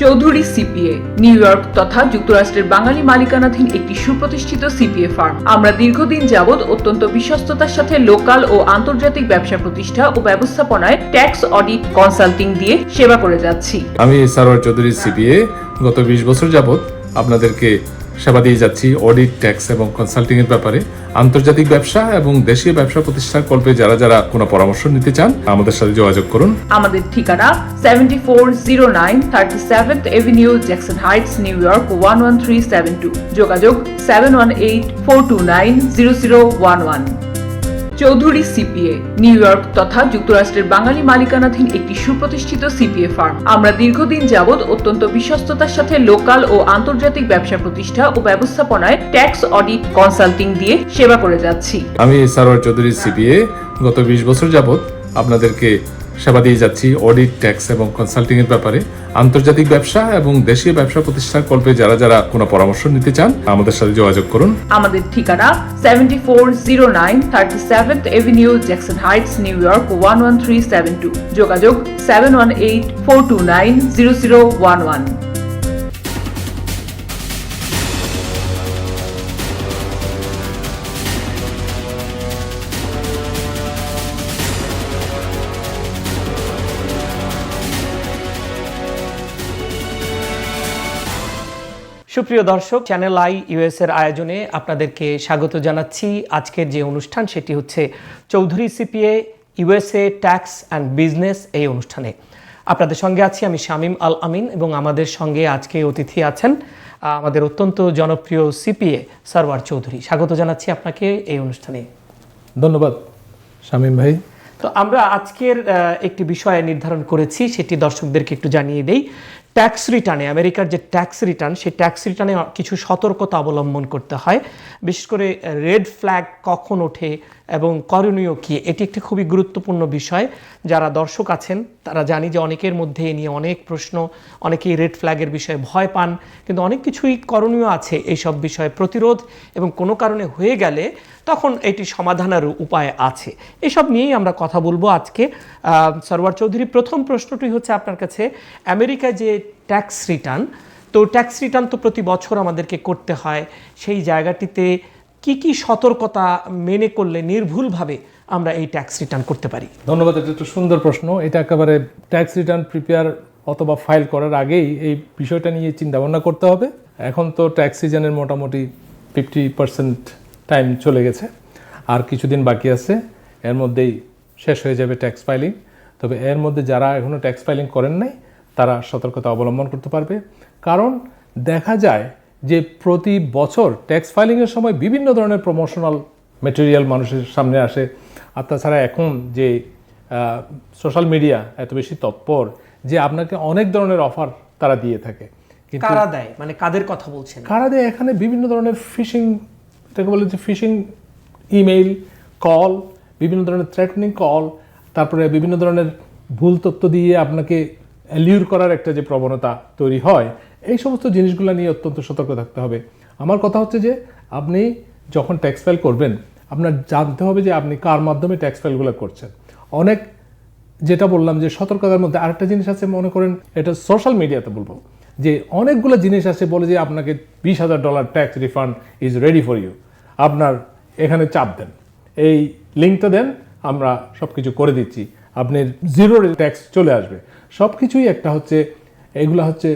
Chowdhury CPA new York তথা যুক্তরাষ্ট্রের বাঙালি মালিকানাধীন একটি সুপ্রতিষ্ঠিত সিপিএ ফার্ম। আমরা দীর্ঘদিন যাবৎ অত্যন্ত বিশ্বস্ততার সাথে লোকাল ও আন্তর্জাতিক ব্যবসা প্রতিষ্ঠা ও ব্যবস্থাপনায় ট্যাক্স অডিট কনসাল্টিং দিয়ে সেবা করে যাচ্ছি। আমি সারোয়ার চৌধুরী সিপিএ গত 20 বছর যাবৎ আপনাদেরকে সেবা দিয়ে যাচ্ছি অডিট, ট্যাক্স এবং কনসাল্টিং এর ব্যাপারে। আন্তর্জাতিক ব্যবসা এবং দেশীয় ব্যবসা প্রতিষ্ঠার কল্পে যারা কোনো পরামর্শ নিতে চান আমাদের সাথে যোগাযোগ করুন। আমাদের ঠিকানা 7409 37th Avenue, Jackson Heights, new York 11372। যোগাযোগ 7184290011। চৌধুরী সিপিএ নিউ ইয়র্ক তথা যুক্তরাষ্ট্রের বাঙালি মালিকানাধীন একটি সুপ্রতিষ্ঠিত সিপিএ ফার্ম। আমরা দীর্ঘদিন যাবৎ অত্যন্ত বিশ্বস্ততার সাথে লোকাল ও আন্তর্জাতিক ব্যবসা প্রতিষ্ঠা ও ব্যবস্থাপনায় ট্যাক্স অডিট কনসাল্টিং দিয়ে সেবা করে যাচ্ছি। আমি সারোয়ার চৌধুরী সিপিএ গত 20 বছর যাবৎ আপনাদেরকে সেবা দিয়ে যাচ্ছি অডিট, ট্যাক্স এবং কনসাল্টিং এর ব্যাপারে। আন্তর্জাতিক ব্যবসা এবং দেশীয় ব্যবসা প্রতিষ্ঠার কল্পে যারা কোনো পরামর্শ নিতে চান আমাদের সাথে যোগাযোগ করুন। আমাদের ঠিকানা 7409 37th Avenue, Jackson Heights, new York 11372। যোগাযোগ 7184290011। সুপ্রিয় দর্শক, চ্যানেল আই ইউএস এর আয়োজনে আপনাদেরকে স্বাগত জানাচ্ছি। আজকের যে অনুষ্ঠান সেটি হচ্ছে Chowdhury CPA USA tax and business. এই অনুষ্ঠানে আপনাদের সঙ্গে আছি আমি শামীম আল আমিন এবং আমাদের সঙ্গে আজকে অতিথি আছেন আমাদের অত্যন্ত জনপ্রিয় সিপিএ সারওয়ার চৌধুরী। স্বাগত জানাচ্ছি আপনাকে এই অনুষ্ঠানে। ধন্যবাদ শামীম ভাই। তো আমরা আজকের একটি বিষয় নির্ধারণ করেছি, সেটি দর্শকদেরকে একটু জানিয়ে দেই। ট্যাক্স রিটার্নে, আমেরিকার যে ট্যাক্স রিটার্ন, সেই ট্যাক্স রিটার্নে কিছু সতর্কতা অবলম্বন করতে হয়। বিশেষ করে রেড ফ্ল্যাগ কখন ওঠে এবং করণীয় কী, এটি একটি খুবই গুরুত্বপূর্ণ বিষয়। যারা দর্শক আছেন তারা জানি যে অনেকের মধ্যে এ নিয়ে অনেক প্রশ্ন, অনেকেই রেড ফ্ল্যাগের বিষয়ে ভয় পান, কিন্তু অনেক কিছুই করণীয় আছে এইসব বিষয়ে প্রতিরোধ, এবং কোনো কারণে হয়ে গেলে তখন এটি সমাধানের উপায় আছে। এসব নিয়েই আমরা কথা বলবো আজকে। সারওয়ার চৌধুরী, প্রথম প্রশ্নটি হচ্ছে আপনার কাছে, আমেরিকায় যে ট্যাক্স রিটার্ন, তো ট্যাক্স রিটার্ন তো প্রতি বছর আমাদেরকে করতে হয়, সেই জায়গাটিতে কি কি সতর্কতা মেনে করলে নির্ভুলভাবে আমরা এই ট্যাক্স রিটার্ন করতে পারি? ধন্যবাদ, এটা একটা সুন্দর প্রশ্ন। এটা একেবারে ট্যাক্স রিটার্ন প্রিপেয়ার অথবা ফাইল করার আগেই এই বিষয়টা নিয়ে চিন্তা ভাবনা করতে হবে। এখন তো ট্যাক্স সিজনের মোটামুটি 50% টাইম চলে গেছে, আর কিছুদিন বাকি আছে, এর মধ্যেই শেষ হয়ে যাবে ট্যাক্স ফাইলিং। তবে এর মধ্যে যারা এখনও ট্যাক্স ফাইলিং করেন নাই তারা সতর্কতা অবলম্বন করতে পারবে। কারণ দেখা যায় যে প্রতি বছর ট্যাক্স ফাইলিংয়ের সময় বিভিন্ন ধরনের প্রমোশনাল মেটেরিয়াল মানুষের সামনে আসে। আর তাছাড়া এখন যে সোশ্যাল মিডিয়া এত বেশি তৎপর যে আপনাকে অনেক ধরনের অফার তারা দিয়ে থাকে। কিন্তু কারা দেয়, মানে কাদের কথা বলছেন? কারা দেয়, এখানে বিভিন্ন ধরনের ফিশিং, এটাকে বলে যে ফিশিং ইমেইল, কল, বিভিন্ন ধরনের থ্রেটনিং কল, তারপরে বিভিন্ন ধরনের ভুল তথ্য দিয়ে আপনাকে অ্যালিউর করার একটা যে প্রবণতা তৈরি হয়, এই সমস্ত জিনিসগুলো নিয়ে অত্যন্ত সতর্ক থাকতে হবে। আমার কথা হচ্ছে যে আপনি যখন ট্যাক্স ফাইল করবেন আপনার জানতে হবে যে আপনি কার মাধ্যমে ট্যাক্স ফাইলগুলো করছেন। অনেক, যেটা বললাম যে সতর্কতার মধ্যে আরেকটা জিনিস আছে, মনে করেন এটা সোশ্যাল মিডিয়াতে বলবো যে অনেকগুলো জিনিস আছে বলে যে আপনাকে $20,000 tax refund is ready for you, আপনার এখানে চাপ দেন, এই লিঙ্কটা দেন, আমরা সব কিছু করে দিচ্ছি, আপনি জিরো ট্যাক্স চলে আসবে। সব কিছুই একটা হচ্ছে, এগুলো হচ্ছে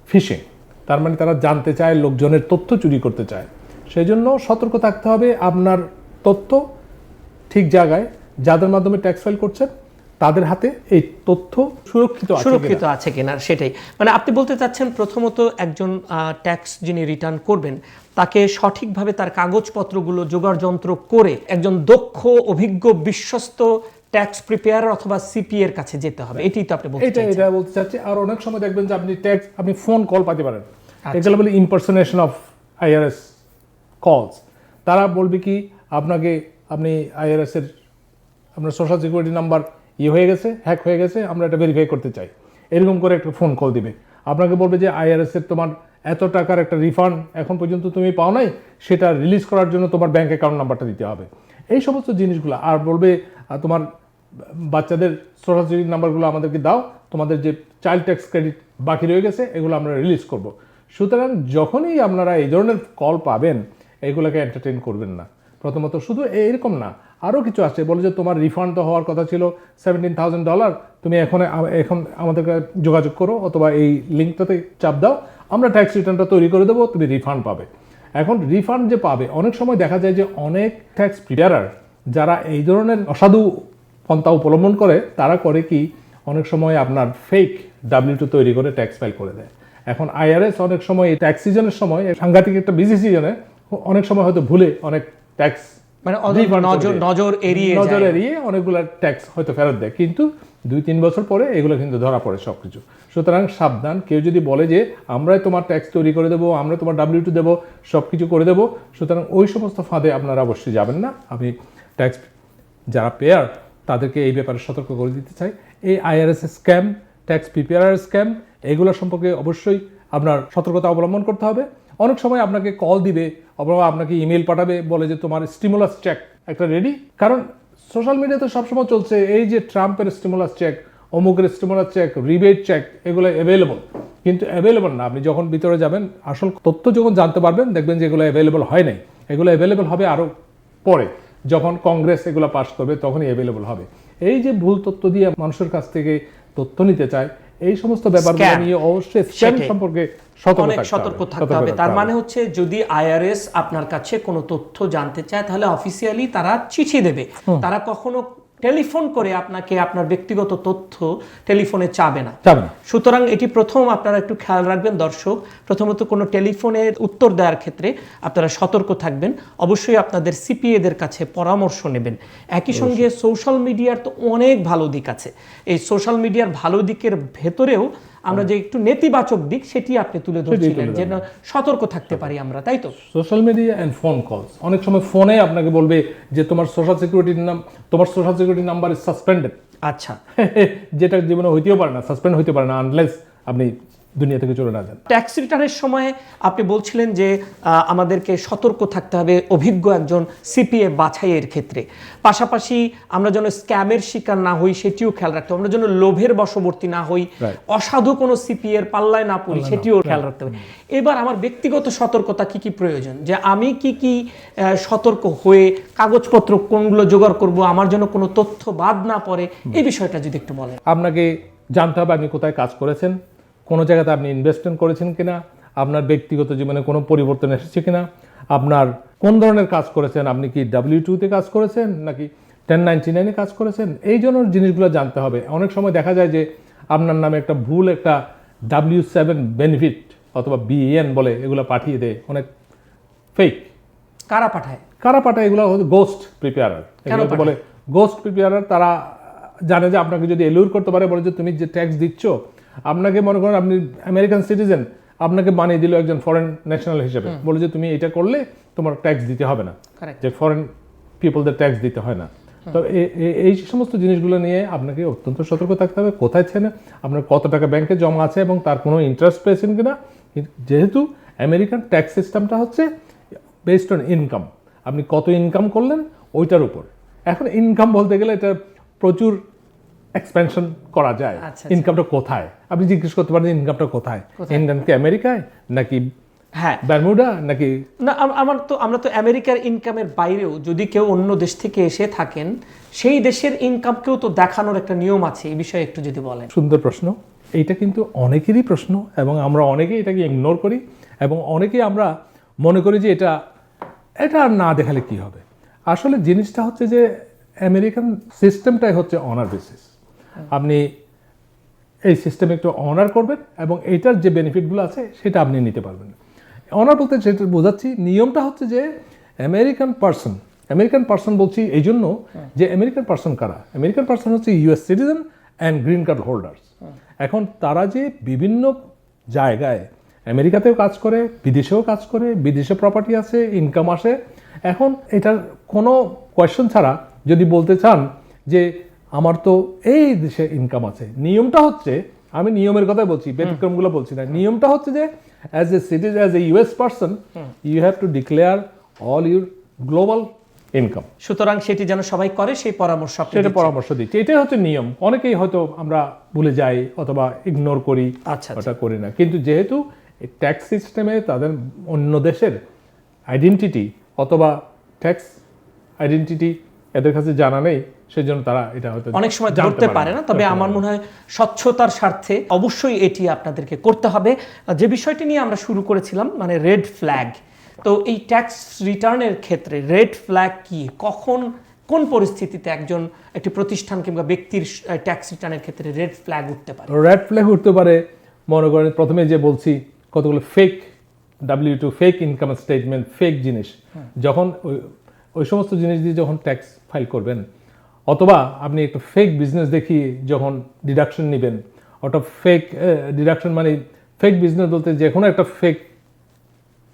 ফিশিং। তার মানে তারা জানতে চায়, লোকজনের তথ্য চুরি করতে চায়। সেই জন্য সতর্ক থাকতে হবে, আপনার তথ্য ঠিক জায়গায়, যাদের মাধ্যমে ট্যাক্স ফাইল করছেন তাদের হাতে এই তথ্য সুরক্ষিত আছে কিনা, সেটাই। মানে আপনি বলতে চাচ্ছেন প্রথমত একজন ট্যাক্স যিনি রিটার্ন করবেন তাকে সঠিকভাবে তার কাগজপত্রগুলো জোগাড় যন্ত্র করে একজন দক্ষ, অভিজ্ঞ, বিশ্বস্ত ট্যাক্স প্রিপেয়ার অথবা সিপি এর কাছে যেতে হবে। এটাই তো আপনি বলতে চাচ্ছেন? এটা বলতে চাচ্ছি। আর অনেক সময় দেখবেন যে আপনি ফোন কল পাতে পারেন, এগুলো বলে ইম্পারসনেশন অফ আইআরএস কলস। তারা বলবে কি আপনি আইআরএস এর আপনার সোশ্যাল সিকিউরিটি নাম্বার হয়ে গেছে, হ্যাক হয়ে গেছে, আমরা এটা ভেরিফাই করতে চাই, এরকম করে একটা ফোন কল দিবে। আপনাকে বলবে যে আইআরএস এর তোমার এত টাকার একটা রিফান্ড এখন পর্যন্ত তুমি পাও নাই, সেটা রিলিজ করার জন্য তোমার ব্যাংক অ্যাকাউন্ট নাম্বারটা দিতে হবে, এই সমস্ত জিনিসগুলো। আর বলবে তোমার বাচ্চাদের সোশ্যাল সিকিউরিটি নাম্বারগুলো আমাদেরকে দাও, তোমাদের যে চাইল্ড ট্যাক্স ক্রেডিট বাকি রয়ে গেছে, এগুলো আমরা রিলিজ করব। সুতরাং যখনই আপনারা এই ধরনের কল পাবেন, এগুলোকে এন্টারটেইন করবেন না। প্রথমত শুধু এরকম না, আরও কিছু আছে, বলে যে তোমার রিফান্ড তো হওয়ার কথা ছিল $17,000, তুমি এখন আমাদের কাছে যোগাযোগ করো অথবা এই লিঙ্কটাতে চাপ দাও, আমরা ট্যাক্স রিটার্নটা তৈরি করে দেবো, তুমি রিফান্ড পাবে। এখন রিফান্ড যে পাবে, অনেক সময় দেখা যায় যে অনেক ট্যাক্স প্রিপারার যারা এই ধরনের অসাধু পন্থা অবলম্বন করে, তারা করে কি অনেক সময় আপনার ফেক W2 তৈরি করে ট্যাক্স ফাইল করে দেয়। এখন IRS অনেক সময় এই ট্যাক্স সিজনের সময়, সাংঘাতিক একটা বিজি সিজনে, অনেক সময় হয়তো ভুলে অনেক ট্যাক্স মানে নজর এড়িয়ে অনেকগুলো ট্যাক্স হয়তো ফেরত দেয়, কিন্তু 2-3 বছর পরে এগুলো কিন্তু ধরা পড়ে সবকিছু। সুতরাং সাবধান, কেউ যদি বলে যে আমরাই তোমার ট্যাক্স তৈরি করে দেবো, আমরা তোমার W2 দেবো, সব কিছু করে দেবো, সুতরাং ওই সমস্ত ফাঁদে আপনারা অবশ্যই যাবেন না। আমি ট্যাক্স যারা পেয়ার তাদেরকে এই ব্যাপারে সতর্ক করে দিতে চাই। এই IRS scam, tax prepare scam, এগুলো সম্পর্কে অবশ্যই আপনার সতর্কতা অবলম্বন করতে হবে। অনেক সময় আপনাকে কল দিবে অথবা আপনাকে ইমেল পাঠাবে, বলে যে তোমার স্টিমুলাস চেক একটা রেডি। কারণ সোশ্যাল মিডিয়াতে সবসময় চলছে এই যে ট্রাম্পের স্টিমুলাস চেক, অমুকের স্টিমুলাস চেক, রিবেট চেক, এগুলো অ্যাভেলেবল, কিন্তু অ্যাভেলেবল না। আপনি যখন ভিতরে যাবেন, আসল তথ্য যখন জানতে পারবেন, দেখবেন যে এগুলো অ্যাভেলেবল হয় নাই। এগুলো অ্যাভেলেবল হবে আরও পরে, যখন কংগ্রেস এগুলো পাস করবে তখনই অ্যাভেলেবল হবে। এই যে ভুল তথ্য দিয়ে মানুষের কাছ থেকে তথ্য নিতে চায়, এই সমস্ত ব্যাপারগুলো নিয়ে অবশ্যই স্ক্যাম সম্পর্কে সতর্ক থাকতে হবে। তার মানে হচ্ছে যদি IRS আপনার কাছে কোনো তথ্য জানতে চায়, তাহলে অফিসিয়ালি তারা চিঠি দেবে, তারা কখনো টেলিফোন করে আপনাকে আপনার ব্যক্তিগত তথ্য টেলিফোনে চাবে না। সুতরাং এটি প্রথম আপনারা একটু খেয়াল রাখবেন দর্শক। প্রথমত কোনো টেলিফোনে উত্তর দেওয়ার ক্ষেত্রে আপনারা সতর্ক থাকবেন, অবশ্যই আপনাদের CPA-দের কাছে পরামর্শ নেবেন। একই সঙ্গে সোশ্যাল মিডিয়ার তো অনেক ভালো দিক আছে, এই সোশ্যাল মিডিয়ার ভালো দিকের ভেতরেও আমরা যে একটু নেতিবাচক দিক সেটি আপনি তুলে ধরছিলেন, যেন সতর্ক থাকতে পারি আমরা, তাই তো? Social media and phone calls, অনেক সময় ফোনে আপনাকে বলবে যে তোমার social security number is suspended. আচ্ছা, যেটা জীবনে হইতেও পারে না, সাসপেন্ড হইতে পারে না আনলেস আপনি দুনিয়া থেকে চলে না যান। ট্যাক্স রিটার্নের সময় আপনি বলছিলেন যে আমাদেরকে সতর্ক থাকতে হবে অভিজ্ঞ একজন CPA বাছাইয়ের ক্ষেত্রে, পাশাপাশি আমরা যেন স্ক্যামের শিকার না হই সেটিও খেয়াল রাখতে হবে, আমরা যেন লোভের বশবর্তী না হই, অসাধু কোনো CPA এর পাল্লায় না পড়ি সেটিও খেয়াল রাখতে হবে। এবার আমার ব্যক্তিগত সতর্কতা কি কি প্রয়োজন, যে আমি কি সতর্ক হয়ে কাগজপত্র কোনগুলো জোগাড় করব, আমার জন্য কোনো তথ্য বাদ না পড়ে, এই বিষয়টা যদি একটু বলেন। আপনাকে জানতে হবে আপনি কোথায় কাজ করেছেন, কোনো জায়গাতে আপনি ইনভেস্টমেন্ট করেছেন কিনা, আপনার ব্যক্তিগত জীবনে কোনো পরিবর্তন এসেছে কিনা, আপনার কোন ধরনের কাজ করেছেন, আপনি কি W2-তে কাজ করেছেন নাকি 1099-এ কাজ করেছেন, এই জন্য জিনিসগুলো জানতে হবে। অনেক সময় দেখা যায় যে আপনার নামে একটা ভুল একটা W7 বেনিফিট অথবা BEN বলে এগুলো পাঠিয়ে দেয়, অনেক ফেক। কারা পাঠায়? এগুলো হচ্ছে গোস্ট প্রিপেয়ারার, এগুলো তো বলে গোস্ট প্রিপেয়ারার। তারা জানে যে আপনাকে যদি এলিউর করতে পারে, বলে যে তুমি যে ট্যাক্স দিচ্ছ, আপনাকে মনে করেন আপনি আমেরিকান সিটিজেন, আপনাকে বানিয়ে দিল একজন ফরেন ন্যাশনাল হিসেবে, বলে যে তুমি এটা করলে তোমার ট্যাক্স দিতে হবে না, যে ফরেন পিপলদের ট্যাক্স দিতে হয় না। তো এই সমস্ত জিনিসগুলো নিয়ে আপনাকে অত্যন্ত সতর্ক থাকতে হবে। কোথায় ছেলে আপনার কত টাকা ব্যাংকে জমা আছে এবং তার কোনো ইন্টারেস্ট পেয়েছেন কিনা। যেহেতু আমেরিকান ট্যাক্স সিস্টেমটা হচ্ছে বেসড অন ইনকাম, আপনি কত ইনকাম করলেন ওইটার উপর। এখন ইনকাম বলতে গেলে এটা প্রচুর এক্সপেনশন করা যায়। ইনকামটা কোথায় আপনি জিজ্ঞেস করতে পারেন, ইনকামটা কোথায়? ইনকাম কি আমেরিকায় নাকি বারমুডা নাকি? না, আমরা তো আমেরিকার ইনকামের বাইরেও যদি কেউ অন্য দেশ থেকে এসে থাকেন, সেই দেশের ইনকামকেও তো দেখানোর একটা নিয়ম আছে, এই বিষয়ে একটু যদি বলেন। সুন্দর প্রশ্ন। এইটা কিন্তু অনেকেরই প্রশ্ন এবং আমরা অনেকেই এটাকে ইগনোর করি এবং অনেকেই আমরা মনে করি যে এটা আর না দেখালে কি হবে। আসলে জিনিসটা হচ্ছে যে আমেরিকান সিস্টেমটাই হচ্ছে অনার বেসিস। আপনি এই সিস্টেমে একটু অনার করবেন এবং এইটার যে বেনিফিটগুলো আছে সেটা আপনি নিতে পারবেন। অনার বলতে সেটা বোঝাচ্ছি, নিয়মটা হচ্ছে যে আমেরিকান পার্সন বলছি এই জন্য যে আমেরিকান পার্সন কারা? আমেরিকান পার্সন হচ্ছে US citizen and green card holders. এখন তারা যে বিভিন্ন জায়গায় আমেরিকাতেও কাজ করে, বিদেশেও কাজ করে, বিদেশে প্রপার্টি আছে, ইনকাম আসে। এখন এটার কোনো কোয়েশ্চেন ছাড়া যদি বলতে চান যে আমার তো এই দেশে ইনকাম আছে, নিয়মটা হচ্ছে, আমি নিয়মের কথাই বলছি, ব্যতিক্রমগুলো বলছি না, নিয়মটা হচ্ছে যে as a US person you have to declare all your global income. সুতরাং সেটি যেন সবাই করে সেই পরামর্শ আপনি সেটা দিচ্ছেন। পরামর্শ দিচ্ছি, এটাই হচ্ছে নিয়ম। অনেকেই হয়তো আমরা ভুলে যাই অথবা ইগনোর করি, আচ্ছা, ওটা করি না। কিন্তু যেহেতু ট্যাক্স সিস্টেমে তাদের অন্য দেশের আইডেন্টিটি অথবা ট্যাক্স আইডেন্টিটি এদের কাছে জানা নেই, সেজন্য তারা এটা হয়তো অনেক সময় জানতে ধরতে পারে না। তবে আমার মনে হয় স্বচ্ছতার স্বার্থে অবশ্যই এটি আপনাদেরকে করতে হবে। যে বিষয়টি নিয়ে আমরা শুরু করেছিলাম মানে রেড ফ্ল্যাগ, তো এই ট্যাক্স রিটার্নের ক্ষেত্রে রেড ফ্ল্যাগ কি, কখন কোন পরিস্থিতিতে একটি প্রতিষ্ঠান কিংবা ব্যক্তির ট্যাক্স রিটার্নের ক্ষেত্রে রেড ফ্ল্যাগ উঠতে পারে? রেড ফ্ল্যাগ উঠতে পারে, মনে করেন প্রথমে যে বলছি কতগুলো fake W2 fake income statement, fake জিনিস, যখন ওই সমস্ত জিনিস দিয়ে যখন ট্যাক্স ফাইল করবেন, অথবা আপনি একটা ফেক বিজনেস দেখিয়ে যখন ডিডাকশন নেবেন, ওটা ফেক ডিডাকশন মানে ফেক বিজনেস বলতে যে কোনো একটা ফেক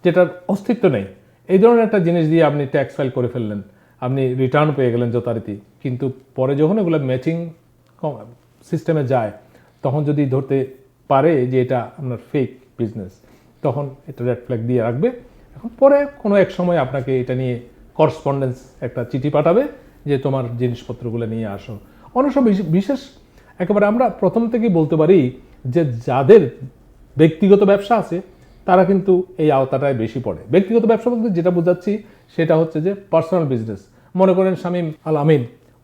যেটার অস্তিত্ব নেই, এই ধরনের একটা জিনিস দিয়ে আপনি ট্যাক্স ফাইল করে ফেললেন, আপনি রিটার্ন পেয়ে গেলেন যথারীতি। কিন্তু পরে যখন এগুলো ম্যাচিং সিস্টেমে যায়, তখন যদি ধরতে পারে যে এটা আপনার ফেক বিজনেস, তখন এটা রেড ফ্ল্যাগ দিয়ে রাখবে। এখন পরে কোনো এক সময় আপনাকে এটা নিয়ে করসপন্ডেন্স একটা চিঠি পাঠাবে যে তোমার জিনিসপত্রগুলো নিয়ে আসো। অনেক সময় বিশেষ একেবারে আমরা প্রথম থেকেই বলতে পারি যে যাদের ব্যক্তিগত ব্যবসা আছে তারা কিন্তু এই আওতাটায় বেশি পড়ে। ব্যক্তিগত ব্যবসা বলতে যেটা বোঝাচ্ছি সেটা হচ্ছে যে পার্সোনাল বিজনেস। মনে করেন শামীম আল আমিন,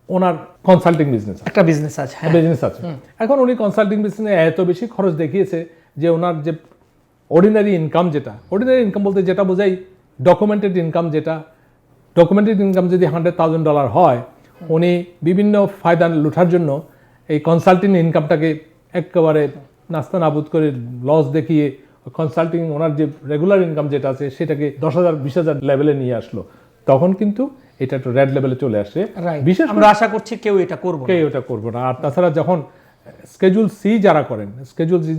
ওনার কনসাল্টিং বিজনেস একটা বিজনেস আছে, হ্যাঁ। বিজনেস আছে। এখন উনি কনসাল্টিং বিজনেসে এত বেশি খরচ দেখিয়েছে যে ওনার যে অর্ডিনারি ইনকাম, যেটা অর্ডিনারি ইনকাম বলতে যেটা বোঝাই ডকুমেন্টেড ইনকাম, যেটা ডকুমেন্টেড ইনকাম যদি $100,000 হয়, উনি বিভিন্ন ফায়দা লুঠার জন্য এই কনসাল্টিং ইনকামটাকে একেবারে নাস্তা নাবুদ করে লস দেখিয়ে কনসাল্টিং ওনার যে রেগুলার ইনকাম যেটা আছে সেটাকে 10,000 20,000 লেভেলে নিয়ে আসলো। তখন কিন্তু এটা একটু রেড লেভেলে চলে আসে। বিশেষ আমরা আশা করছি কেউ এটা করবে না। কেউ এটা করবো না। আর তাছাড়া যখন স্কেজুল সি যারা করেন, স্কেজুল সি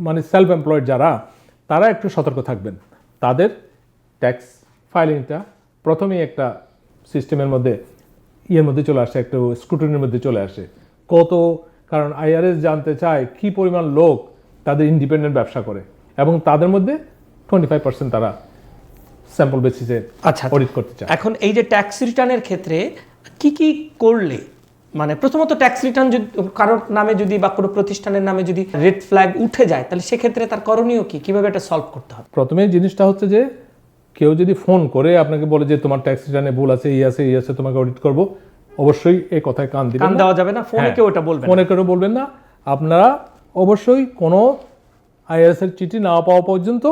মানে সেলফ এমপ্লয়েড যারা, তারা একটু সতর্ক থাকবেন। তাদের ট্যাক্স ফাইলিংটা প্রথমেই একটা সিস্টেমের মধ্যে মধ্যে চলে আসে, একটা স্ক্রুটিনির মধ্যে চলে আসে। কারণ IRS জানতে চায় কি পরিমাণ লোক তাদের ইন্ডিপেন্ডেন্ট ব্যবসা করে, এবং তাদের মধ্যে 25% তারা স্যাম্পল বেসিসে অডিট করতে চায়। এখন এই যে ট্যাক্স রিটার্নের ক্ষেত্রে কি কি করলে, মানে প্রথমত ট্যাক্স রিটার্ন যদি কারোর নামে যদি বা কোনো প্রতিষ্ঠানের নামে যদি রেড ফ্ল্যাগ উঠে যায়, তাহলে সেক্ষেত্রে তার করণীয় কি, কিভাবে এটা সলভ করতে হবে? প্রথমে জিনিসটা হচ্ছে যে কেউ যদি ফোন করে আপনাকে বলে যে তোমার ট্যাক্স রিটার্নে ভুল আছে, এই আছে, তোমাকে অডিট করব, অবশ্যই এই কথায় কান দিবেন না। কান দেওয়া যাবে না, ফোনে কেউ এটা বলবেন না। ফোনে কেউ বলবেন না। আপনারা অবশ্যই কোনো IRS এর চিঠি না পাওয়া পর্যন্ত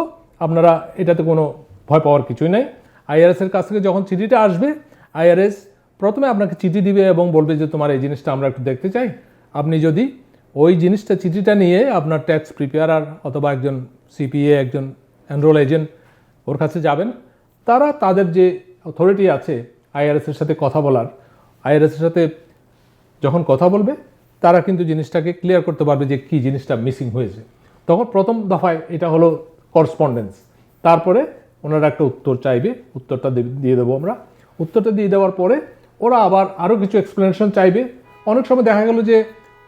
আপনারা এটাতে কোনো ভয় পাওয়ার কিছুই নাই। IRS এর কাছ থেকে যখন চিঠিটা আসবে, IRS প্রথমে আপনাকে চিঠি দিবে এবং বলবে যে তোমার এই জিনিসটা আমরা একটু দেখতে চাই। আপনি যদি ওই জিনিসটা চিঠিটা নিয়ে আপনার ট্যাক্স প্রিপেয়ারার অথবা একজন CPA, একজন এনরোল এজেন্ট, ওর কাছে যাবেন, তারা তাদের যে অথরিটি আছে IRS এর সাথে কথা বলার, IRS এর সাথে যখন কথা বলবে, তারা কিন্তু জিনিসটাকে ক্লিয়ার করতে পারবে যে কি জিনিসটা মিসিং হয়েছে। তখন প্রথম দফায় এটা হলো করসপন্ডেন্স। তারপরে ওনারা একটা উত্তর চাইবে, উত্তরটা দিয়ে দেবো আমরা। উত্তরটা দিয়ে দেওয়ার পরে ওরা আবার আরও কিছু এক্সপ্লেনেশন চাইবে। অনেক সময় দেখা গেল যে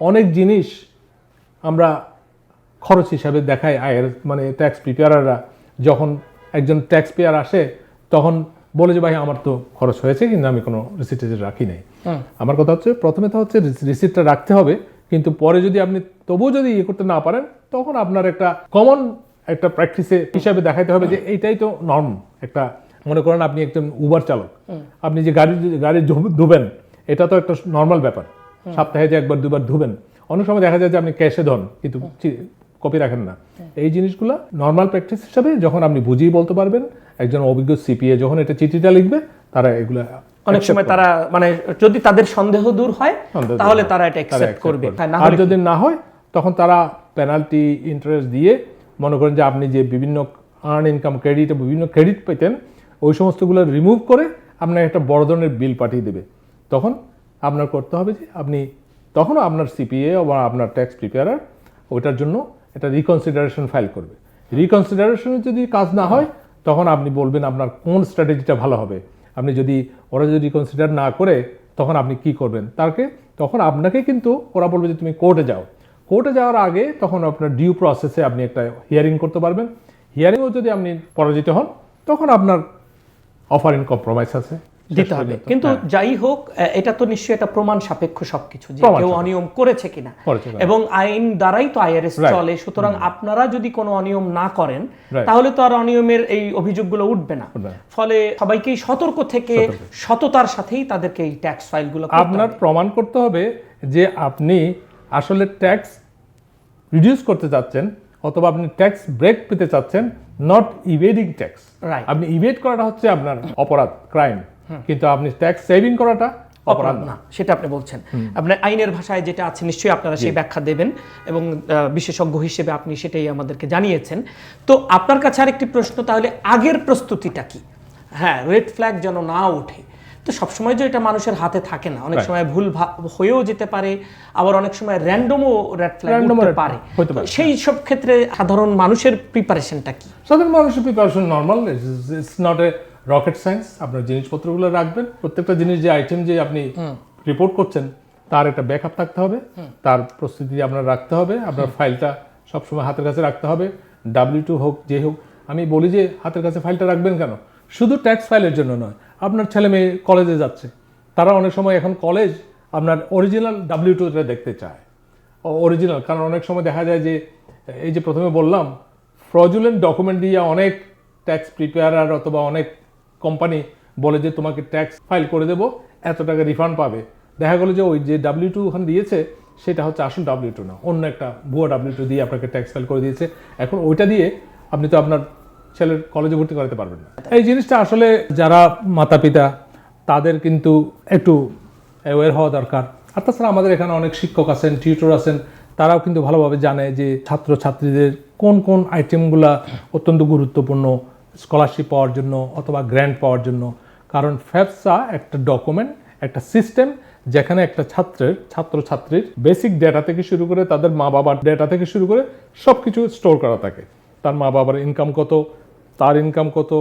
অনেক জিনিস আমরা খরচ হিসাবে দেখাই IRS মানে ট্যাক্স প্রিপেয়ারাররা, যখন একজন ট্যাক্স পেয়ার আসে তখন বলে যে ভাই আমার তো খরচ হয়েছে কিন্তু আমি কোনো রিসিট রাখি নাই। আমার কথা হচ্ছে প্রথমে তো হচ্ছে রিসিটটা রাখতে হবে, কিন্তু পরে যদি আপনি তবুও যদি করতে না পারেন, তখন আপনার একটা কমন একটা প্র্যাকটিসে হিসাবে দেখাইতে হবে যে এইটাই তো নর্ম। একটা মনে করেন আপনি একজন উবার চালক, আপনি যে গাড়ি ধুবেন, এটা তো একটা নর্মাল ব্যাপার। সপ্তাহে যে একবার দুবার ধুবেন, অনেক সময় দেখা যায় যে আপনি ক্যাশে ধন কিন্তু কপি রাখেন না। এই জিনিসগুলো নর্মাল প্র্যাকটিস হিসাবে যখন আপনি বুঝিয়ে বলতে পারবেন, একজন অভিজ্ঞ CPA যখন এটা চিঠিটা লিখবে, তারা এগুলো অনেক সময় তারা মানে যদি তাদের সন্দেহ দূর হয় তাহলে তারা এটা অ্যাকসেপ্ট করবে। আর যদি না হয় তখন তারা পেনাল্টি ইন্টারেস্ট দিয়ে, মনে করেন যে আপনি যে বিভিন্ন আর্ন ইনকাম ক্রেডিট বিভিন্ন ক্রেডিট পেতেন, ওই সমস্তগুলো রিমুভ করে আপনার একটা বড় ধরনের বিল পাঠিয়ে দেবে। তখন আপনার করতে হবে যে আপনি তখনও আপনার CPA বা আপনার ট্যাক্স প্রিপেয়ারার ওইটার জন্য একটা রিকনসিডারেশন ফাইল করবে। রিকনসিডারেশনের যদি কাজ না হয়, তখন আপনি বলবেন আপনার কোন স্ট্র্যাটেজিটা ভালো হবে। আপনি যদি ওরা যদি রিকনসিডার না করে, তখন আপনি কি করবেন তখন আপনাকে কিন্তু ওরা বলবে যে তুমি কোর্টে যাও। কোর্টে যাওয়ার আগে তখন আপনার ডিউ প্রসেসে আপনি একটা হিয়ারিং করতে পারবেন। হিয়ারিংও যদি আপনি পরাজিত হন, তখন আপনার অফার ইন কম্প্রোমাইজ আছে, দিতে হবে। কিন্তু যাই হোক, এটা তো নিশ্চয়ই একটা প্রমাণ সাপেক্ষ সবকিছু, যে প্রমাণ কেউ সাপেক্ষ। অনিয়ম করেছে কিনা, করেছে কিনা। এবং আইন দ্বারাই তো আইআরএস Right. চলে। সুতরাং আপনারা যদি কোনো অনিয়ম না করেন, Right. তাহলে তো আর অনিয়মের এই অভিযোগগুলো উঠবে না। উঠবে না। ফলে সবাইকেই সতর্ক থেকে সততার সাথেই তাদেরকে এই ট্যাক্স ফাইলগুলো আপনার প্রমাণ করতে হবে যে আপনি আসলে ট্যাক্স রিডিউস করতে চাচ্ছেন, অথবা আপনি ট্যাক্স ব্রেক পেতে চাচ্ছেন, নট ইভেডিং ট্যাক্স। Right. আপনি ইভেড করাটা হচ্ছে আপনার অপরাধ, ক্রাইম, কিন্তু আপনি ট্যাক্স সেভিং করাটা অপরাধ না। না, সেটা আপনি বলছেন। আপনার আইনের ভাষায় যেটা আছে নিশ্চয়ই আপনারা সেই ব্যাখ্যা দেবেন, এবং বিশেষজ্ঞ হিসেবে আপনি সেটাই আমাদেরকে জানিয়েছেন। তো আপনার কাছে আরেকটি প্রশ্ন, তাহলে আগের প্রস্তুতিটা কি? হ্যাঁ, রেড ফ্ল্যাগ যেন না ওঠে। তো সবসময় যে এটা মানুষের হাতে থাকে না, অনেক সময় ভুল হয়েও যেতে পারে, আবার অনেক সময় র্যান্ডমও রেড ফ্ল্যাগ হতে পারে। হতে পারে। সেই সব ক্ষেত্রে সাধারণ মানুষের প্রিপারেশনটা কি? সাধারণ মানুষের preparation normal, it's not a rocket science. আপনার জিনিসপত্রগুলো রাখবেন, প্রত্যেকটা জিনিস যে আইটেম যে আপনি রিপোর্ট করছেন তার একটা ব্যাকআপ থাকতে হবে, তার প্রস্তুতি আপনার রাখতে হবে, আপনার ফাইলটা সবসময় হাতের কাছে রাখতে হবে। W2 হোক, যে হোক, আমি বলি যে হাতের কাছে ফাইলটা রাখবেন কেন? শুধু ট্যাক্স ফাইলের জন্য নয়, আপনার ছেলে মেয়ে কলেজে যাচ্ছে, তারা অনেক সময় এখন কলেজ আপনার অরিজিনাল W2টা দেখতে চায়, অরিজিনাল। কারণ অনেক সময় দেখা যায় যে এই যে প্রথমে বললাম, ফ্রজুলেন্ট ডকুমেন্ট দিয়ে অনেক ট্যাক্স প্রিপেয়ারার অথবা অনেক কোম্পানি বলে যে তোমাকে ট্যাক্স ফাইল করে দেবো, এত টাকা রিফান্ড পাবে। দেখা গেলো যে ওই যে W2 ওখানে দিয়েছে সেটা হচ্ছে আসল W2 না, অন্য একটা ভুয়া W2 দিয়ে আপনাকে ট্যাক্স ফাইল করে দিয়েছে। এখন ওইটা দিয়ে আপনি তো আপনার ছেলের কলেজে ভর্তি করাতে পারবেন না। এই জিনিসটা আসলে যারা মাতা পিতা তাদের কিন্তু একটু অ্যাওয়্যার হওয়া দরকার। আর তাছাড়া আমাদের এখানে অনেক শিক্ষক আছেন, টিউটর আছেন, তারাও কিন্তু ভালোভাবে জানে যে ছাত্রছাত্রীদের কোন কোন আইটেমগুলা অত্যন্ত গুরুত্বপূর্ণ স্কলারশিপ পাওয়ার জন্য অথবা গ্র্যান্ট পাওয়ার জন্য। কারণ ফ্যাপসা একটা ডকুমেন্ট, একটা সিস্টেম, যেখানে একটা ছাত্রছাত্রীর বেসিক ডেটা থেকে শুরু করে তাদের মা বাবার ডেটা থেকে শুরু করে সব কিছু স্টোর করা থাকে। তার মা বাবার ইনকাম কত, তার ইনকাম কত,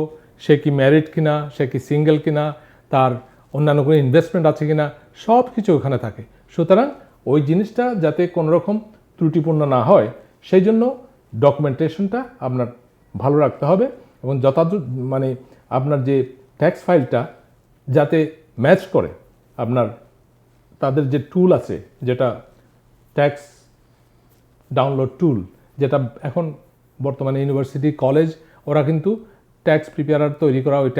সে কি ম্যারিড কিনা, সে কি সিঙ্গেল কিনা, তার অন্যান্য কোনো ইনভেস্টমেন্ট আছে কিনা, সব কিছু ওখানে থাকে। সুতরাং ওই জিনিসটা যাতে কোনো রকম ত্রুটিপূর্ণ না হয়, সেই জন্য ডকুমেন্টেশনটা আপনার ভালো রাখতে হবে, এবং যথাযথ মানে আপনার যে ট্যাক্স ফাইলটা যাতে ম্যাচ করে আপনার তাদের যে টুল আছে, যেটা ট্যাক্স ডাউনলোড টুল, যেটা এখন বর্তমানে ইউনিভার্সিটি কলেজ ওরা কিন্তু ট্যাক্স প্রিপেয়ারার তৈরি করা ওই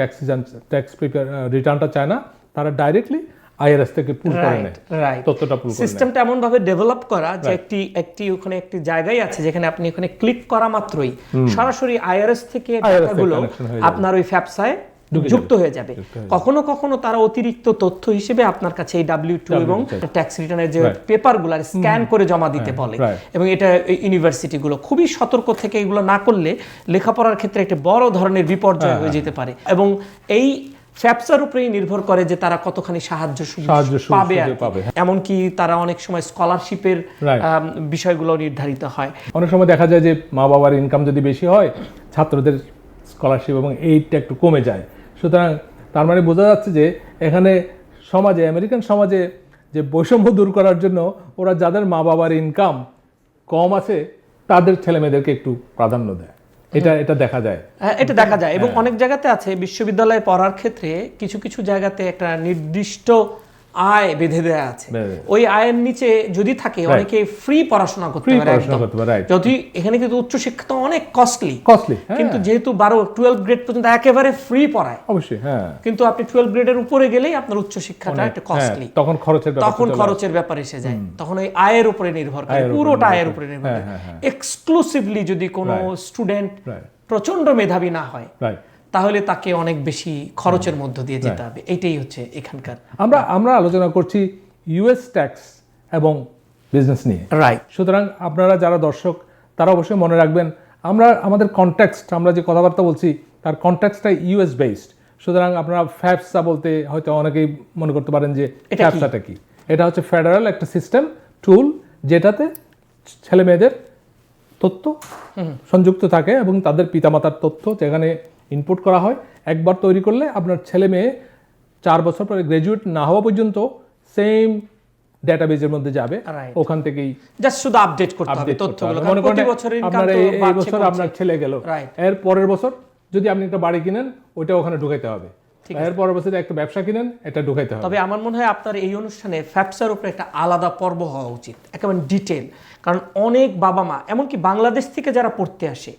ট্যাক্স প্রিপেয়ার রিটার্নটা চায় না, তারা ডাইরেক্টলি আইআরএস থেকে পুল করে নেয়, তথ্যটা পুল করে নেয়। সিস্টেমটা এমন ভাবে ডেভেলপ করা যে একটি ওখানে একটি জায়গায় আছে যেখানে আপনি ওখানে ক্লিক করা মাত্রই সরাসরি আইআরএস থেকে টাকাগুলো connection হয়ে যাবে। আপনার ওই ফ্যাপসায় যুক্ত হয়ে যাবে। কখনো কখনো তারা অতিরিক্ত তথ্য হিসেবে আপনার কাছে এই W2 এবং ট্যাক্স রিটার্নের যে পেপারগুলো স্ক্যান করে জমা দিতে বলে, এবং এটা ইউনিভার্সিটিগুলো খুবই সতর্ক থেকে এগুলো না করলে লেখাপড়ার ক্ষেত্রে একটা বড় ধরনের বিপর্যয় হয়ে যেতে পারে। এবং এই ফ্যাপসার উপরেই নির্ভর করে যে তারা কতখানি সাহায্য পাবে আর কি। এমনকি তারা অনেক সময় স্কলারশিপের বিষয়গুলো নির্ধারিত হয়। অনেক সময় দেখা যায় যে মা বাবার ইনকাম যদি বেশি হয়, ছাত্রদের স্কলারশিপ এবং এইডটা একটু কমে যায়। সুতরাং তার মানে বোঝা যাচ্ছে যে এখানে সমাজে, আমেরিকান সমাজে যে বৈষম্য দূর করার জন্য ওরা যাদের মা বাবার ইনকাম কম আছে তাদের ছেলে মেয়েদেরকে একটু প্রাধান্য দেয়। এটা দেখা যায়, এটা দেখা যায়। এবং অনেক জায়গাতে আছে বিশ্ববিদ্যালয়ে পড়ার ক্ষেত্রে কিছু কিছু জায়গাতে একটা নির্দিষ্ট আয় বেঁধে দেয়া আছে। ওই আয়ের নিচে যদি থাকে অনেকে ফ্রি পড়াশোনা করতে পারে। যদি এখানে কিন্তু উচ্চশিক্ষা তো অনেক কস্টলি, কিন্তু যেহেতু 12-12 গ্রেড পর্যন্ত একেবারে ফ্রি পড়ায়, অবশ্যই হ্যাঁ, কিন্তু আপনি 12 গ্রেডের উপরে গেলেই আপনার উচ্চশিক্ষাটা একটু কস্টলি, তখন খরচের ব্যাপার এসে যায়। তখন ওই আয়ের উপরে নির্ভর করে, পুরোটা আয়ের উপরে নির্ভর করে। এক্সক্লুসিভলি যদি কোনো স্টুডেন্ট প্রচন্ড মেধাবী না হয়, তাহলে তাকে অনেক বেশি খরচের মধ্য দিয়ে যেতে হবে। এইটাই হচ্ছে এখানকার। আমরা আলোচনা করছি ইউএস ট্যাক্স এবং বিজনেস নিয়ে, রাইট। সুতরাং আপনারা যারা দর্শক তারা অবশ্যই মনে রাখবেন, আমাদের কনটেক্সট, আমরা যে কথাবার্তা বলছি তার কনটেক্সটটা ইউএস বেসড। সুতরাং আপনারা ফ্যাপসা বলতে হয়তো অনেকেই মনে করতে পারেন যে ফ্যাপসাটা কি। এটা হচ্ছে ফেডারেল একটা সিস্টেম টুল, যেটাতে ছেলে মেয়েদের তথ্য সংযুক্ত থাকে এবং তাদের পিতামাতার তথ্য যেখানে ইনপুট করা হয়। একবার তৈরি করলে আপনার ছেলে মেয়ে 4 বছর পরে গ্রাজুয়েট না হওয়া পর্যন্ত সেম ডেটাবেজের মধ্যে যাবে, ওখান থেকেই জাস্ট শুধু আপডেট করতে হবে তথ্যগুলো। মনে করেন প্রতি বছর ইনকাম তো এই বাড়ছে, বছর আপনার ছেলে গেল, এর পরের বছর যদি আপনি একটা বাড়ি কিনেন ওইটা ওখানে ঢুকাইতে হবে, এর পরবর্তীতে একটা ব্যবসা কিনেন, এটা ঢুকাইতে হবে। তবে আমার মনে হয় আপনার এই অনুষ্ঠানে ফ্যাপসার উপরে একটা আলাদা পর্ব হওয়া উচিত, একেবারে ডিটেল। কারণ অনেক বাবা মা, এমনকি বাংলাদেশ থেকে যারা পড়তে আসে,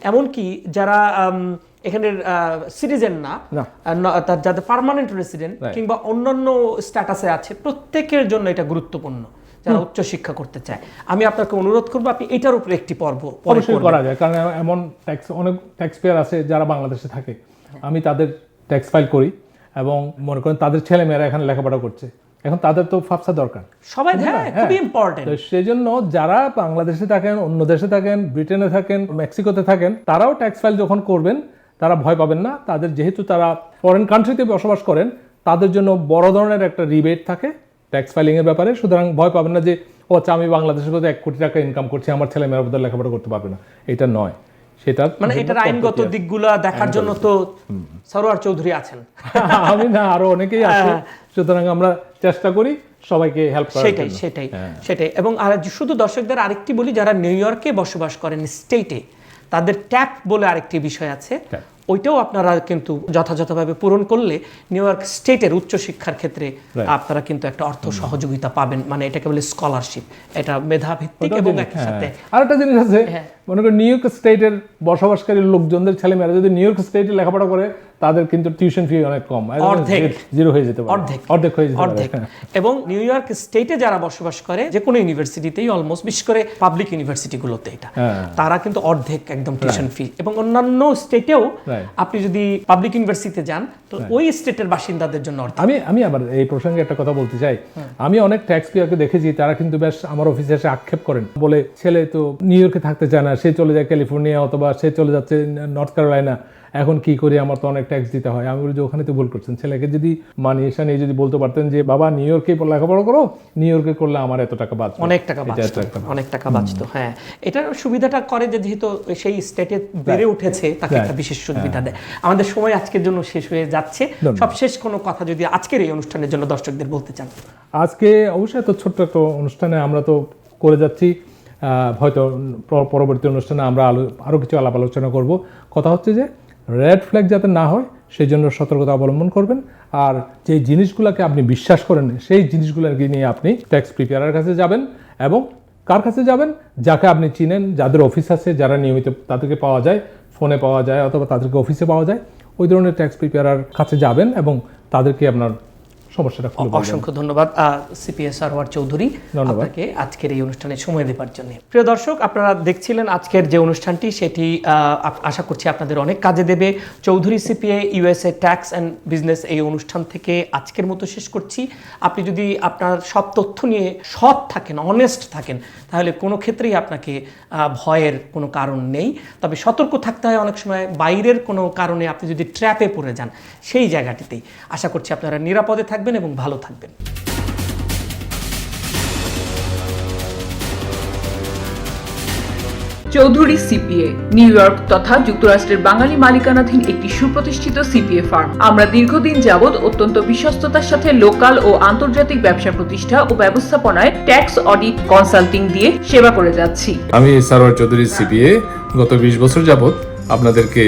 এমনকি যারা এখানের সিটিজেন না, যাদের পার্মানেন্ট রেসিডেন্ট কিংবা অন্যান্য স্ট্যাটাসে আছে, প্রত্যেকের জন্য এটা গুরুত্বপূর্ণ যারা উচ্চশিক্ষা করতে চায়। আমি আপনাকে অনুরোধ করবো আপনি এটার উপরে একটি পর্ব অবশ্যই করা যায়, কারণ এমন অনেক ট্যাক্স পেয়ার আছে যারা বাংলাদেশে থাকে, আমি তাদের ট্যাক্স ফাইল করি এবং মনে করেন তাদের ছেলে মেয়েরা এখানে লেখাপড়া করছে, এখন তাদের তো ফাফসা দরকার সবাই, খুবই ইম্পর্টেন্ট। তো সেই জন্য যারা বাংলাদেশে থাকেন, অন্য দেশে থাকেন, ব্রিটেনে থাকেন, মেক্সিকোতে থাকেন, তারাও ট্যাক্স ফাইল যখন করবেন তারা ভয় পাবেন না। তাদের যেহেতু তারা ফরেন কান্ট্রিতে বসবাস করেন, তাদের জন্য বড় ধরনের একটা রিবেট থাকে ট্যাক্স ফাইলিং এর ব্যাপারে। সুতরাং ভয় পাবেন না যে ও আচ্ছা আমি বাংলাদেশের মধ্যে 1 কোটি টাকা ইনকাম করছি, আমার ছেলে মেয়েরা বোধহয় লেখাপড়া করতে পারবে না, এটা নয়। সেটা মানে এটার আইনগত দিকগুলো দেখার জন্য তো সরোয়ার চৌধুরী আছেন, আমি না, আরো অনেকেই আছে। সুতরাং আমরা চেষ্টা করি সবাইকে হেল্প করার জন্য। সেটাই। এবং আর শুধু দর্শকদের আরেকটি বলি, যারা নিউ ইয়র্কে বসবাস করেন স্টেটে, তাদের ট্যাপ বলে আরেকটি বিষয় আছে, ওইটাও আপনারা কিন্তু যথাযথভাবে পূরণ করলে নিউ ইয়র্ক স্টেটের উচ্চশিক্ষার ক্ষেত্রে আপনারা কিন্তু একটা অর্থ সহযোগিতা পাবেন। মানে এটাকে বলে স্কলারশিপ, এটা মেধা ভিত্তিক এবং একই সাথে আরেকটা জিনিস আছে, মনে করেন নিউ ইয়র্ক স্টেটের বসবাসকারী লোকজনদের ছেলেমেয়েরা যদি নিউ ইয়র্ক স্টেটে লেখাপড়া করে, তাদের কিন্তু টিউশন ফি অনেক কম, জিরো হয়ে যেতে পারে, অর্ধেক হয়ে যেতে পারে। এবং নিউ ইয়র্ক স্টেটে যারা বসবাস করে, যে কোনো ইউনিভার্সিটিতেই অলমোস্ট, বিশেষ করে পাবলিক ইউনিভার্সিটিগুলোতে, এটা তারা কিন্তু অর্ধেক একদম টিউশন ফি। এবং অন্যান্য স্টেটেও আপনি যদি পাবলিক ইউনিভার্সিটিতে যান, তো ওই স্টেটের বাসিন্দাদের জন্য অর্ধেক। আমি আবার এই প্রসঙ্গে একটা কথা বলতে চাই, আমি অনেক ট্যাক্স পেয়ারকে দেখেছি, তারা কিন্তু বেশ আমার অফিসে এসে আক্ষেপ করেন, বলে ছেলে তো নিউ ইয়র্কে থাকতে চায় না, সে চলে যায় ক্যালিফোর্নিয়া অথবা সে চলে যাচ্ছে নর্থ ক্যারোলাইনা, এখন কি করি, আমার তো অনেক ট্যাক্স দিতে হয়। আমি বলি যে ওখানে তো ভুল করছেন, ছেলেকে যদি মানিয়ে নিয়ে যদি বলতে পারতেন যে বাবা নিউ ইয়র্কে লেখাপড়া করো, নিউ ইয়র্কে করলে আমার এত টাকা বাঁচবে, অনেক টাকা বাঁচতো। হ্যাঁ, এটার সুবিধাটা করে যে যেহেতু সেই স্টেটে বেড়ে উঠেছে, তাকে একটা বিশেষ সুবিধা দেয়। আমাদের সময় আজকের জন্য শেষ হয়ে যাচ্ছে। সবশেষ কোনো কথা যদি আজকের এই অনুষ্ঠানের জন্য দর্শকদের বলতে চান? আজকে অবশ্যই তো ছোট্ট একটা অনুষ্ঠানে আমরা তো করে যাচ্ছি, হয়তো পরবর্তী অনুষ্ঠানে আমরা আরও কিছু আলাপ আলোচনা করব। কথা হচ্ছে যে রেড ফ্ল্যাগ যাতে না হয় সেই জন্য সতর্কতা অবলম্বন করবেন, আর যে জিনিসগুলোকে আপনি বিশ্বাস করেন সেই জিনিসগুলোকে নিয়ে আপনি ট্যাক্স প্রিপেয়ারের কাছে যাবেন, এবং কার কাছে যাবেন? যাকে আপনি চিনেন, যাদের অফিস আছে, যারা নিয়মিত তাদেরকে পাওয়া যায়, ফোনে পাওয়া যায় অথবা তাদেরকে অফিসে পাওয়া যায়, ওই ধরনের ট্যাক্স প্রিপেয়ারের কাছে যাবেন এবং তাদেরকে আপনার সমস্যাটা খুলে বলবেন। অসংখ্য ধন্যবাদ সিপিএ সরোয়ার চৌধুরী, আপনাকে আজকের এই অনুষ্ঠানে সময় দেওয়ার জন্য। প্রিয় দর্শক, আপনারা দেখছিলেন আজকের যে অনুষ্ঠানটি, সেটি আশা করছি আপনাদের অনেক কাজে দেবে। Chowdhury CPA USA tax and business এই অনুষ্ঠান থেকে আজকের মতো শেষ করছি। আপনি যদি আপনার সব তথ্য নিয়ে সৎ থাকেন, অনেস্ট থাকেন, তাহলে কোনো ক্ষেত্রেই আপনাকে ভয়ের কোনো কারণ নেই। তবে সতর্ক থাকতে হয় অনেক সময়, বাইরের কোনো কারণে আপনি যদি ট্র্যাপে পড়ে যান, সেই জায়গাটিতেই। আশা করছি আপনারা নিরাপদে থাকবেন এবং ভালো থাকবেন। চৌধুরী সিপিএ নিউ ইয়র্ক তথা যুক্তরাষ্ট্রের বাঙালি মালিকানাধীন একটি সুপ্রতিষ্ঠিত সিপিএ ফার্ম। আমরা দীর্ঘদিন যাবৎ অত্যন্ত বিশ্বস্ততার সাথে লোকাল ও আন্তর্জাতিক ব্যবসা প্রতিষ্ঠা ও ব্যবস্থাপনায় ট্যাক্স অডিট কনসাল্টিং দিয়ে সেবা করে যাচ্ছি। আমি সরোয়ার চৌধুরী সিপিএ গত 20 বছর যাবৎ আপনাদেরকে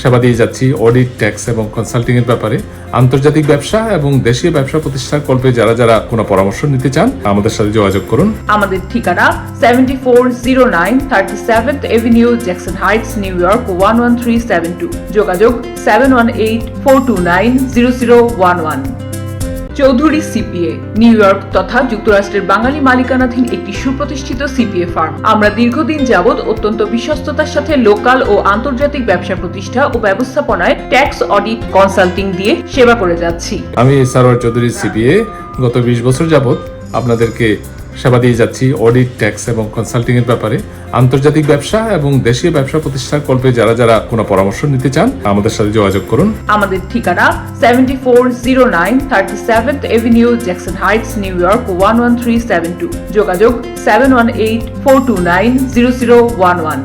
সেবা দিয়ে যাচ্ছি অডিট, ট্যাক্স এবং কনসাল্টিং এর ব্যাপারে। আন্তর্জাতিক ব্যবসা এবং দেশীয় ব্যবসা প্রতিষ্ঠার কল্পে যারা যারা কোনো পরামর্শ নিতে চান, আমাদের সাথে যোগাযোগ করুন। আমাদের ঠিকানা 7409 37th Avenue, Jackson Heights, new York 11372। যোগাযোগ 7184290011। চৌধুরী সিপিএ নিউ ইয়র্ক তথা যুক্তরাষ্ট্রের বাঙালি মালিকানাধীন একটি সুপ্রতিষ্ঠিত সিপিএ ফার্ম। আমরা দীর্ঘদিন যাবৎ অত্যন্ত বিশ্বস্ততার সাথে লোকাল ও আন্তর্জাতিক ব্যবসা প্রতিষ্ঠা ও ব্যবস্থাপনায় ট্যাক্স অডিট কনসাল্টিং দিয়ে সেবা করে যাচ্ছি। আমি সরোয়ার চৌধুরী সিপিএ গত 20 বছর যাবৎ আপনাদেরকে সেবা দিয়ে যাচ্ছি অডিট, ট্যাক্স এবং কনসাল্টিং এর ব্যাপারে। আন্তর্জাতিক ব্যবসা এবং দেশীয় ব্যবসা প্রতিষ্ঠার কল্পে যারা যারা কোনো পরামর্শ নিতে চান, আমাদের সাথে যোগাযোগ করুন। আমাদের ঠিকানা 7409 37th Avenue, Jackson Heights, new York 11372। যোগাযোগ 7184290011।